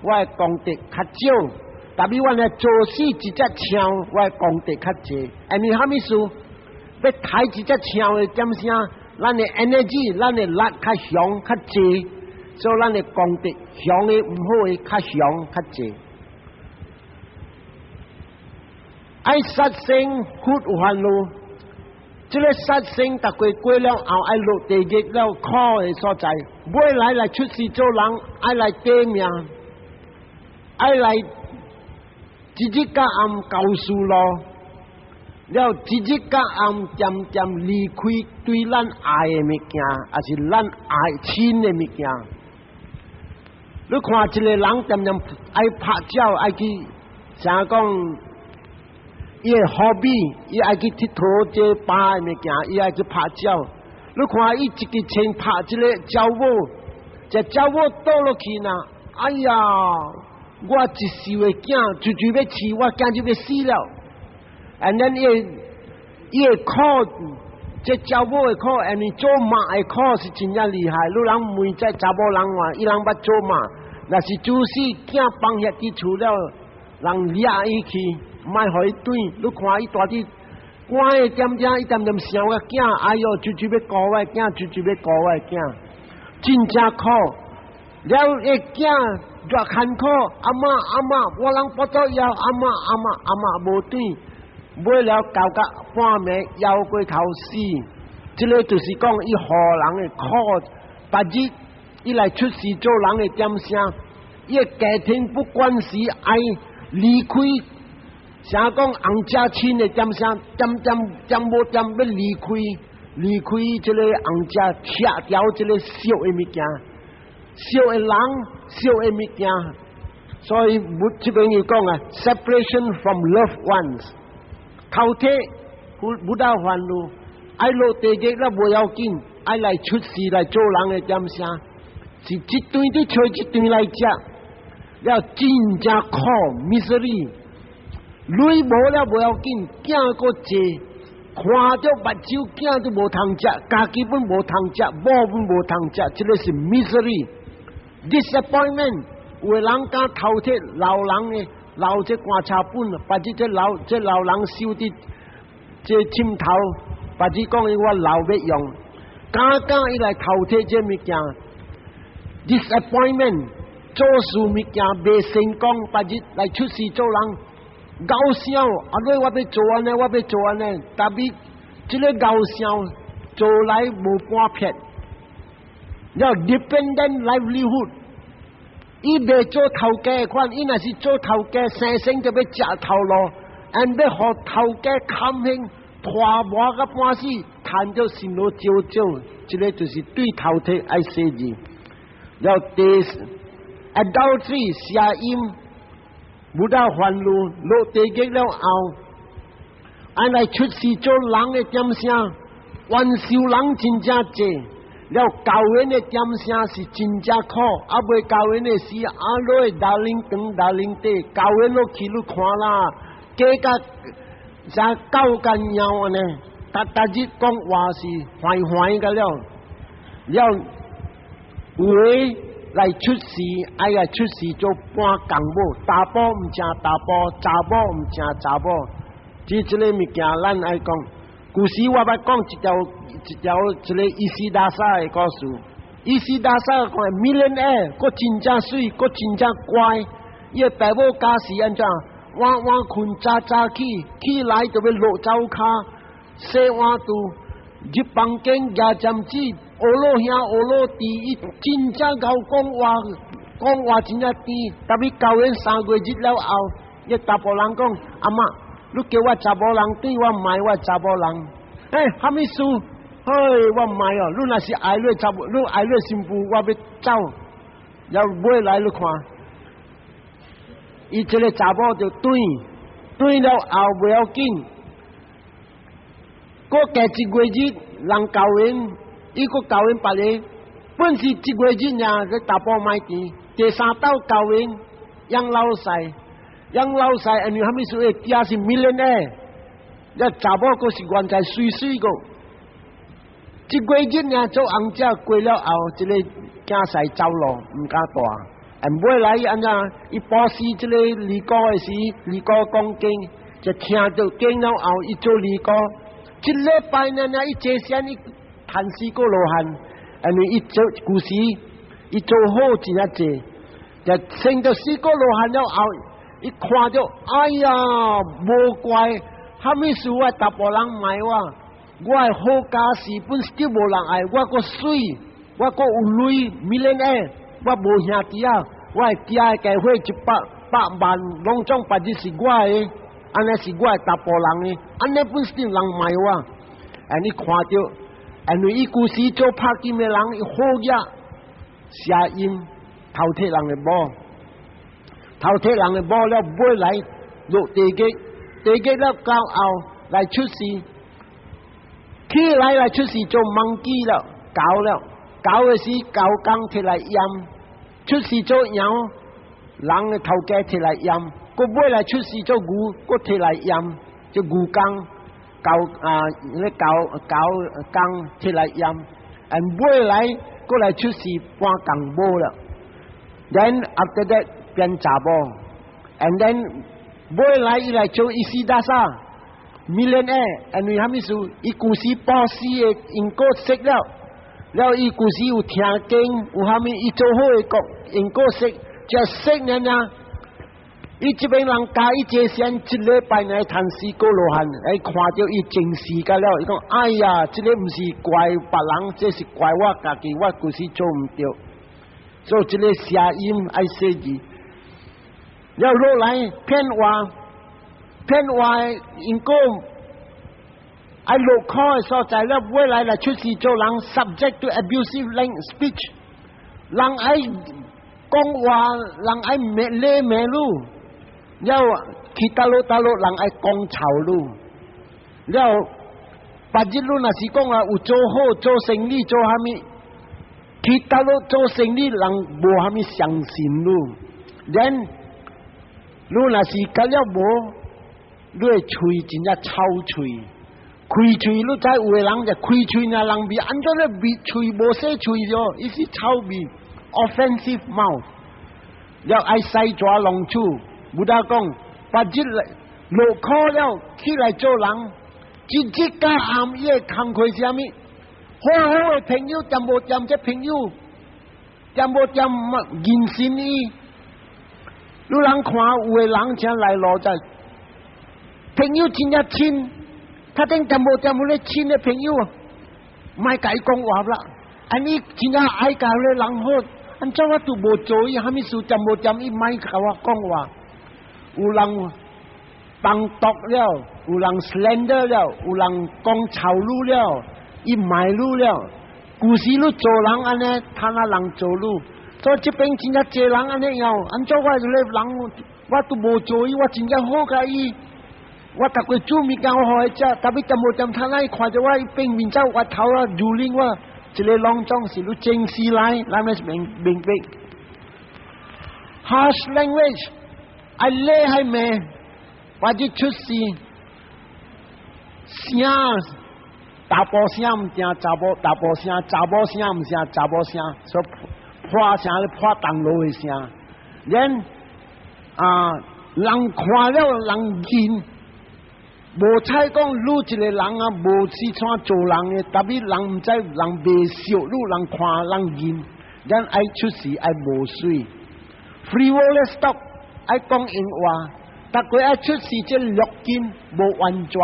我功德较少；但比我若做死一只枪，我功德较济。因为啥物事？要害一只枪的点啥？咱的 energy， 咱的力较强较济，所以咱的功德强的唔好的较强较济。爱杀生，福烦恼。这个杀生达过了后，爱落地狱了苦的所在。未来出世做人，爱来得命，爱来日日甲暗教书咯。了日日甲暗渐渐离开对咱爱的物件，也是咱爱亲的物件。你看一个人渐渐爱拍照，爱去啥讲？伊的hobby，伊爱去佚佗这巴的物件，伊爱去拍照。你看伊一支枪拍一个鸟母，这鸟母倒落去呐！哎呀，我一受的惊，就要饲，我惊就要死了。And then 伊的苦，这鸟母的苦，而你做马的苦是真正厉害。你人每在查某人话，伊人捌做马，若是就是惊放下伫厝了，人掠伊去。莫互伊对，你看伊大滴关的点点，伊点点想个囝，哎哟，就要教我的囝，就要教我的囝，真正苦。了个囝越坎苦，阿嬷，我人不做腰，阿嬷无对，买了搞到半暝腰过头死。这个就是讲伊互人的苦，白日伊来出世做人的点声，伊的家庭不管是爱离开。想讲红家亲的点声，点无点要离开这个红家，拆掉这个小的物件，小的人，小的物件。所以这边要讲啊 ，separation from loved ones， 头体不到烦恼，爱落地狱了不要紧，爱来出世来做人的点声，是一顿的找一顿来食，要真正苦 misery。累无了不要紧，囝个济，看着目睭囝都无通食，家己本无通食，某本无通食，这个是 misery disappointment。有个人家头铁老人呢，老这观察本，把这老人收的这枕头，把这讲伊我老要用，家伊来头铁这物件 disappointment， 做事物件未成功，把这来出事做人。搞笑，我要做安尼，我要做安尼，但是这个搞笑做来无半撇。要 dependent livelihood， 伊未做头家款，伊若是做头家，生生就要食头路，要互头家砍兴拖磨个半死，赚着心路少少，这个就是对头体爱设置。要 adultery 邪淫。不到烦恼，落地狱了后，爱来出世做人的点声，冤仇人真正济。了教员的点声是真正苦，未教员的是落去打铃长打铃地，教员落去你看啦，加甲狗干猫安尼，逐日讲话是坏个了，为。来出世，哎呀出世做半公母，查甫唔正查甫，查某唔正查某，这个物件咱爱讲。古时我捌讲一个伊斯达沙的故事。伊斯达沙看millionaire，佫真正水，佫真正乖，伊爸母家是安怎？晚困早起来就要落灶骹，洗碗肚，入房间夹针子，学老兄学老弟，伊真正甲我讲话真正甜。特别教完3个月了后，伊查甫人讲：阿嬷，你叫我查某人对我买我查某人。哈密事？我唔买哦，你若是爱你查某，你爱你媳妇，我要走，要买来你看。伊这个查某就对了后不要紧，过隔1个月人教完，伊个教完别个，本是1个月呀，佢大波买钱，第3道教完养老细，因为哈密事诶，家是millionaire，一查某个是原在水个。1个月呢，做红姐过了后，一个囝婿走路，唔敢大。买来安怎？伊保持这个离歌的时，离歌讲经，就听到经了后，伊做离歌。一礼拜呢，伊坐先伊谈4个罗汉，因为伊做故事，伊做好真啊济，就升到4个罗汉了后，伊看到，哎呀，无怪，哈密事我大部人买我的好家事本still无人爱，我个水，我个有钱millionaire，我无兄弟啊，我的家的家伙100万拢总把是我的，安尼是我的大部人的，安尼本still人买我，你看到，因为伊故事做拍金的人，伊好呀，声音头铁人的无，头铁人的无了买来落地基了到后来出事。起来出事做猛鸡了，搞的时搞工摕来腌，出事做羊，人的头家摕来腌，个尾来出事做牛，个摕来腌，做牛工，搞工摕来腌，尾来个来出事搬工无了 ，then after that 变查某 ，and then 尾来伊来做伊斯达沙。millionaire， 因为哈密事，伊故事保持的因果识了伊故事有听经，有哈密伊做好的国因果识，就识呢，伊这边人教伊这先1礼拜来谈4个罗汉，看到伊正视个了，伊讲哎呀，这个不是怪别人，这是怪我家己，我故事做唔对，所以这个声音爱设计，了落来骗话因果喺落考的所在咧，未来嚟出事做人 subject to abusive speech， 人爱讲话，人爱骂路，了其他路人爱讲吵路，了白日路若是讲有做好做生意做虾米，其他路做生意人无虾米相信路，然路若是隔了无。你的嘴真正臭嘴，开嘴你知有的人就开嘴那人味，安怎咧味嘴无洗嘴咗，伊是臭味 ，offensive mouth。了爱西抓龙处，冇得讲，白日落考了起来做人，日加暗夜工课是啥物？好的朋友掂无掂这朋友，掂无掂认信伊。你人看有的人请来落在。朋友真正亲，他等掂无咧亲的朋友，唔系解讲话啦。你真正爱教咧人好，安怎我都无做伊，虾米事掂无掂伊，唔系甲我讲话。有人放毒了，有人 slander 了，有人讲丑路了，伊卖路了。故事路做人安尼，他那人做路，所以这边真正济人安尼样，安怎我咧人，我都无做伊，我真正好甲伊。我逐个做物件我好只，特别就无咁他那看着我边面走我头啊，如令我一个浪中是你正式来，咱们明白。Harsh language， I lay 喺咩？或者出事，声大波声唔正，查甫大波声，查甫声唔正，查甫声，所以破声咧破东路嘅声，人人看了人见。无猜讲，愈一个人啊，无是像做人嘅，特别人唔知人未笑，愈人看人见，人爱出事爱无水 ，free will stop，爱讲英话，但佢爱出事即录音无完全，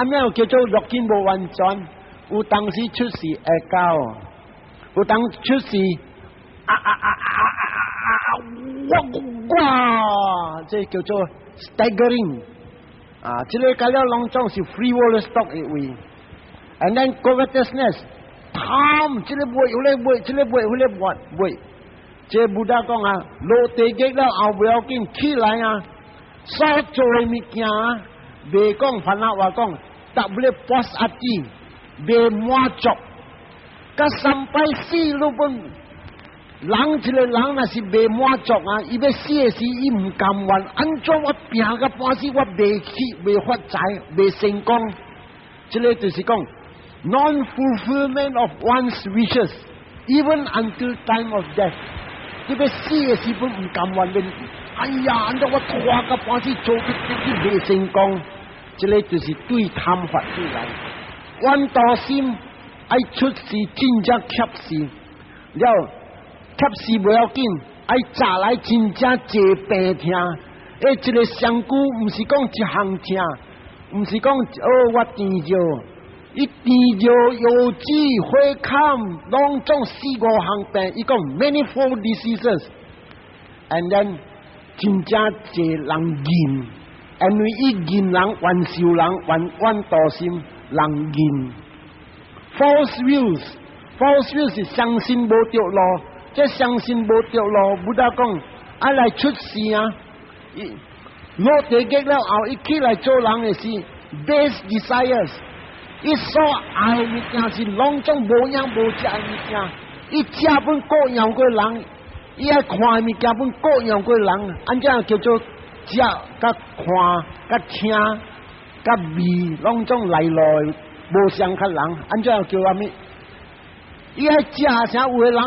咩叫做录音无完全？有当时出事会交，有当出事哇，这叫做 staggering 这个解了拢总是 frivolous talk 嘅位 ，and then covetousness， 贪，这个买有咧买，这个买有咧买。这布达讲落地极了后不要紧，起来所做嘅物件别讲烦恼话讲，tak boleh puas hati， 别满足，甲sampai死都本，人一个人若是别满足伊要死嘅时伊唔甘愿，安怎我拼甲半死我未起未发财未成功，这个就是讲 non-fulfillment of one's wishes，even until time of death。你要死嘅时本唔甘愿面，哎呀，安怎我拖甲半死做啲未成功，这个就是对贪法出来。阮大心爱出事真正恰事，了恰事不要紧，爱早来真正济病痛。一个上句唔是讲一项痛，唔是讲我甜着。伊治疗腰子、血坎，拢总4、5项病。伊讲 manifold diseases，and then 真正济人认，因为伊认人还受人还大心人认。false views 是相信无着路，这相信无着路，不得讲爱来出事落地极了后，伊起来做人嘅事 base desires。伊所爱物件是拢总无样无食的物件，伊食本各样过人，伊爱看的物件本各样过人，安怎叫做食、甲看、甲听、甲味，拢总来来无相克人，安怎叫咩？伊爱食啥？有的人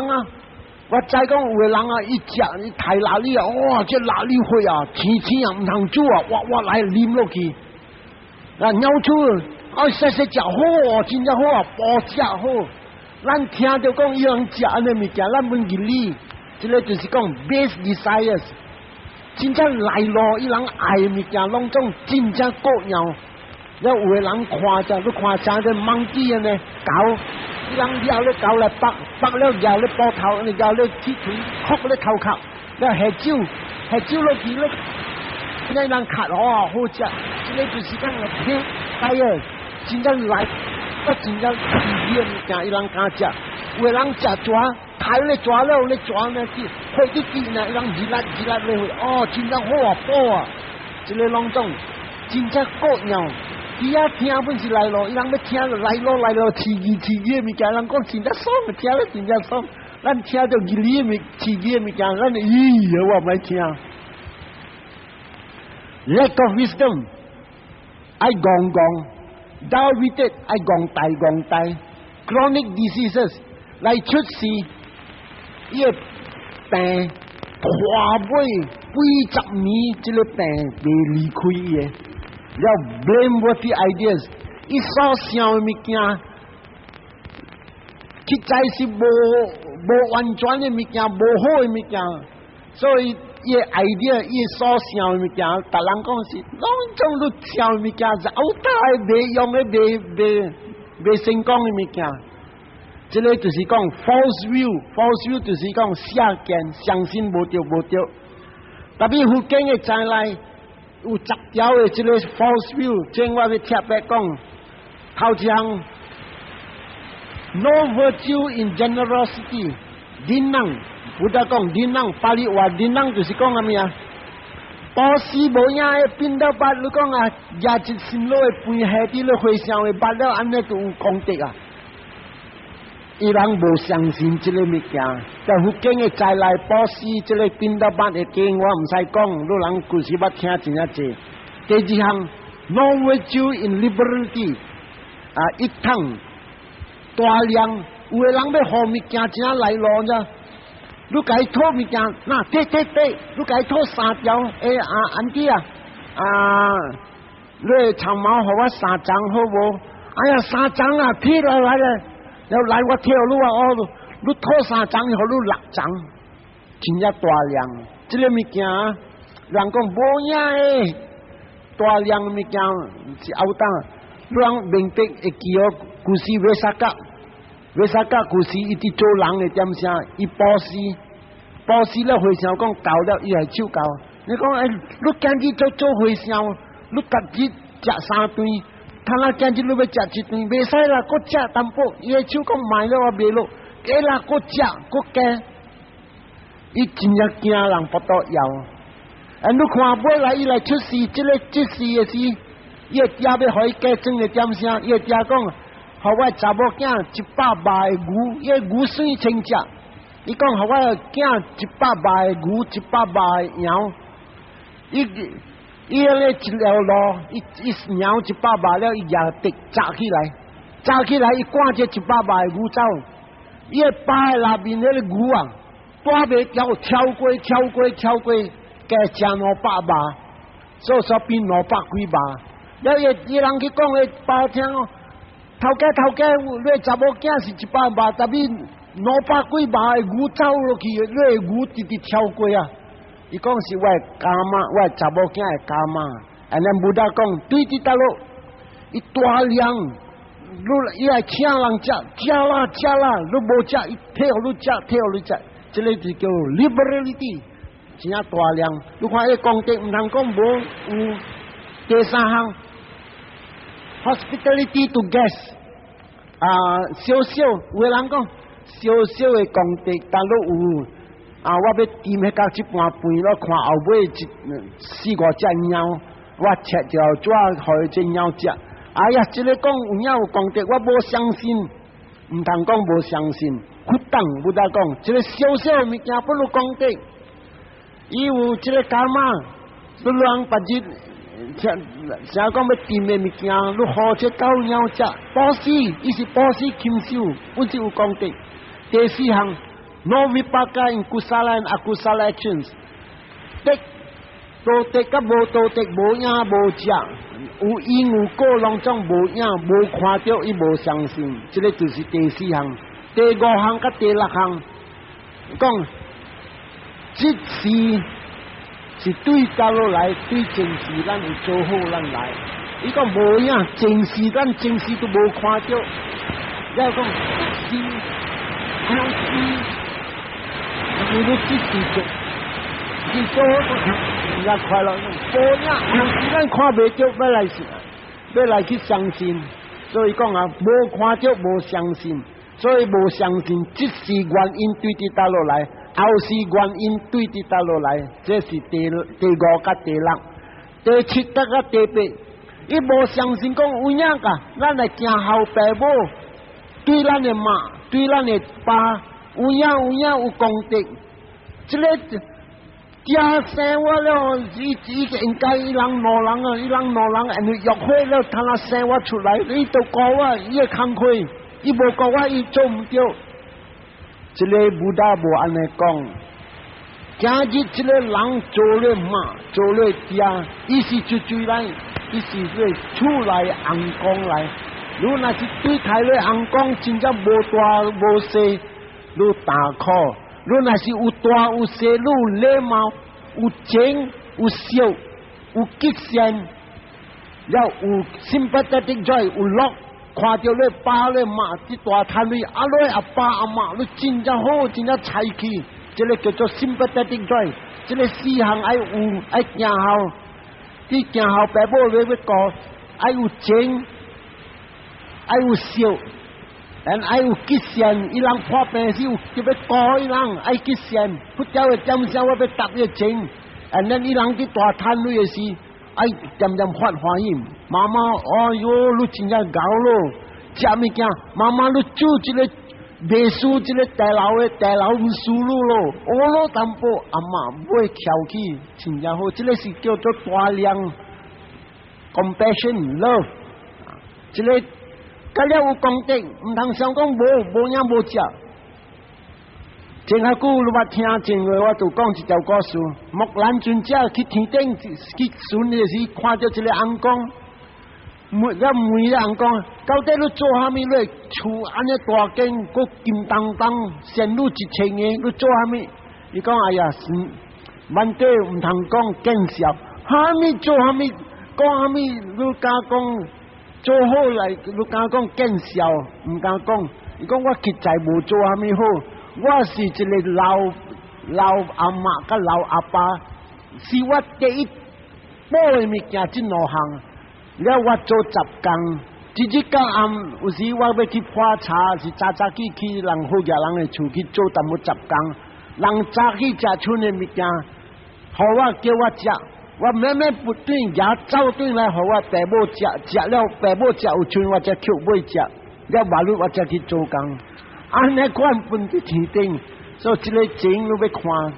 我知讲有的人伊食伊太辣哩哇！这辣哩血甜唔通煮哇来啉落去，尿出。细食好真正好补食好。咱听到讲伊人食安尼物件，咱本认理，这个就是讲 base desires， 真正来咯，伊人爱的物件，拢总真正各样。了有的人看着，你看啥个猛鸡安尼狗，伊人咬咧狗来拔了咬咧包头，咬咧铁腿，哭咧头壳，了下酒落去咧，那人咳好食，这个就是讲个 base desires。真正来，真正自然物件，伊人敢食。有的人食蛇，抬咧蛇了咧蛇呢，血滴滴呢，伊人热辣咧血，真正好补这个拢总真正各样。伊听本是来咯，伊人要听来咯，刺激的物件，人讲真正爽，听了真正爽。咱听到刺激的物件，咱我唔爱听。Lack of wisdom， 爱讲。Diabetes 爱讲大 ，chronic diseases 来出事，伊个病跨尾几十年，这个病未离开伊个，了 blameworthy ideas， 伊所想的物件，实在是无完全的物件，无好的物件，所以。伊个 idea， 伊所想的物件，达人讲是拢总都想的物件，是后代未用的未成功的物件。这个就是讲 false view 就是讲瞎见，相信无对。特别福建的在内有10条的这个 false view， 正我要特别讲，头一项 no virtue in generosity， 忍让。不得讲忍让，巴黎话忍让就是讲咩保持无影的变到八，你讲也一心路的背下啲咧回想的八了，安尼就有功德伊人无相信这个物件，在福建的在内保持这个变到八的经，我唔使讲，你人故事捌听真啊济。第二项 no virtue in liberty， 一趟大量，有的人要好物件真来咯啫。你该拖物件，那对，你该拖3条，安弟你长毛给我3张好无？哎呀，3张贴来了，要来我贴你你拖3张，给你6张，真正大量。这个物件人讲无影诶，大量物件是后当，人明白会记哦，故事为啥个？为啥个故事伊伫做人诶点啥？伊保持了回想讲教了，伊系手教。你讲你今日做回想，你家己食3顿，他那今日你要食1顿，袂使啦，搁食淡薄，伊系手讲卖了我卖了，加啦搁食搁加，伊真正惊人不得要。你看买来伊来出事，这事诶是，伊会爹要互伊加装诶点啥？伊会爹讲，互我查某囝100万诶牛，伊牛水清食。伊讲互我囝100万诶牛，100万诶羊。伊咧一条路，伊鸟100万了，伊也得扎起来，伊赶这100万的牛走，伊会扒在那边那个牛啊，大袂跳跳过，加吃500万，所以变500几万。了伊人去讲诶，包听哦，头家，你查某囝是100万，但是500几万的牛走落去，你牛直直跳过啊。伊讲是我家妈，我查某囝的家妈，安尼不达讲对伫倒落，伊大量，伊来请人食啦，你无食，伊替互你食，这个就叫 liberality， 真正大量。你看伊功德毋通讲无有第3项 ，hospitality to guests， 少有个人讲少的功德，但你有。我要掂迄角一半饭咯，看后尾4、5只猫，我切条纸互伊只猫食。哎呀，这个讲有影有功德，我无相信，毋通讲无相信，不当不得讲，这个小物件不如功德。伊有这个家妈，你人把想讲要掂的物件，你互这狗猫食，保死，伊是保死禽兽，本是有功德。第4项。No vipaka in kusala and akusala actions。道德甲无道德无影无食，有因有果拢总无影无看到，伊无相信。这个就是第4项。第5项甲第6项，讲这事是对倒落来，对正事咱有做好咱来。伊讲无影正事，咱正事都无看到。要讲是相信。你都自己做，你做人家快乐，无影，咱看袂到，要来去相信，所以讲啊，无看到无相信，所以无相信，即是原因对伫倒落来，后是原因对伫倒落来，这是第5甲第6，第7甲第8，伊无相信讲有影噶，咱来行后爸母，对咱的妈，对咱的爸。有影有功德，这个家生活了，伊应该伊人老人啊，伊人老人，因为约会了，他那生活出来，伊都教我，伊会慷慨，伊无教我，伊做唔到。这个不大无安尼讲，今日这个人做了嘛，做了家，伊是追来，伊是对出来红光来。如果那是对台来红光，真正无大无细。你大考，你若是有大有小，你有礼貌，有情有笑，有极限，了有sympathetic joy，有乐，看到你爸你妈这大摊位，你阿爸阿妈，你真正好，真正才气，这个叫做 sympathetic joy， 这个4项爱有爱行后，你行后爸母你要教，爱有情，爱有笑。爱有极限，伊人破病时有特别高，伊人爱极限，不掉的点上我要答伊情，伊人伫大摊位的时，爱点发欢喜。妈妈，哎哟，你真正搞咯，食物件，妈妈你煮一个秘书，一个大楼唔输路咯，我咯淡薄，阿妈买翘起，真正好，这个是叫做大量 compassion love， 这个。甲了有功德，毋通想讲无影无食。前下久你捌听前话，我就讲一条故事。木兰尊者去天顶去巡的时，看到一个红光，问了红光，到底你做虾米？你厝安尼大间，个金当当，线路1000个，你做虾米？伊讲哎呀，问题唔通讲见笑，哈咪做哈咪讲哈咪，你家讲做好来，你家讲见笑，唔敢讲。伊讲我实在无做哈咪好，我是一个老阿嬷甲老阿爸，是我第一补的物件真路行，了我做10工。日到暗，有时我要去泡茶，是早去人好家人的厝去做淡薄10工。人早去食剩的物件，互我叫我食，我慢慢不对也走转来，互我爸母食，食了爸母食有剩，我才去买食，了晚日我才去做工。安尼款分伫天顶，所以这个钱你要看。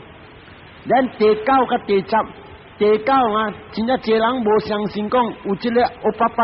咱第9甲第10，第9啊，真正侪人无相信讲有这个欧爸爸。